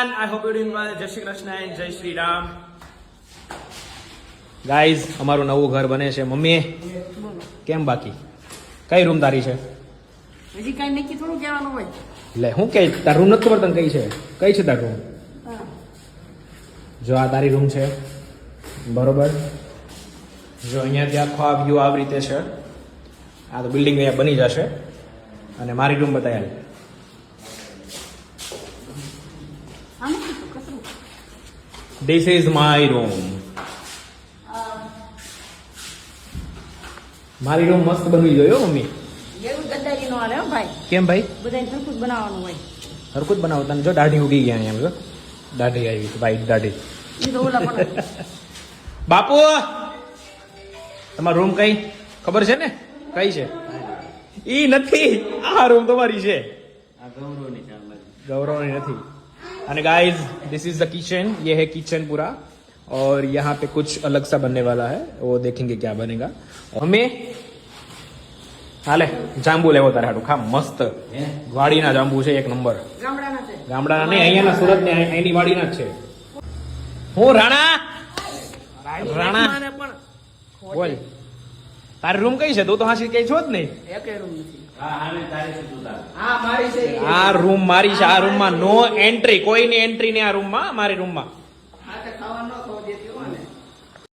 Everyone, I hope you doing well. Jai Shri Krishna and જય Shri Ram. Guys, અમારું નવું ઘર બને છે. મમ્મી કેમ બાકી? કઈ રૂમ તારી છે? હજી કઈ નક્કી થોડું કહેવાનું હોય. લે હું કે તાર રૂમ નથી ખબર તને કઈ છે? કઈ છે તાર રૂમ? જો આ તારી રૂમ છે, બરોબર. જો અહીંયાથી આખો આ વ્યૂ આવી રીતે છે. આ તો બિલ્ડિંગ અહીંયા બની જશે. અને મારી રૂમ બતાવી. This is my room. મારી રૂમ મસ્ત બનવી જોઈએ મમ્મી. એવું ગદ્દારી નો હાલે હો ભાઈ. કેમ ભાઈ? બધાને સરખું જ બનાવવાનું હોય. સરખું જ બનાવતા જો દાઢી ઉગી ગયા અહીંયા. જો દાઢી આવી, વાઈટ દાઢી. ઈ તો ઓલા પણ બાપુ, તમારો રૂમ કઈ ખબર છે ને? કઈ છે? ઈ નથી, આ રૂમ તમારી છે. આ ગૌરવની છે. गौरव नहीं. અને guys, this is the kitchen. ये है किचन पूरा और यहाँ पे कुछ अलग सा बनने वाला है, वो देखेंगे क्या बनेगा. हमें हाले जांबू लेवो तारे हाटू खा. मस्त વાડીના જાંબુ છે, એક નંબર. ગામડાના છે. ગામડાના નહીં, અહીંયાના સુરત ને અહીંની વાડીના જ છે. હું રાણા બોલ, તારી રૂમ કઈ છે? તું તો હાસી કઈ છો જ નહીં. એકે રૂમ નથી. હા આને તારી છે તું તાર. હા મારી છે. આ રૂમ મારી છે. આ રૂમમાં નો એન્ટ્રી, કોઈની એન્ટ્રી નહીં આ રૂમમાં, મારી રૂમમાં.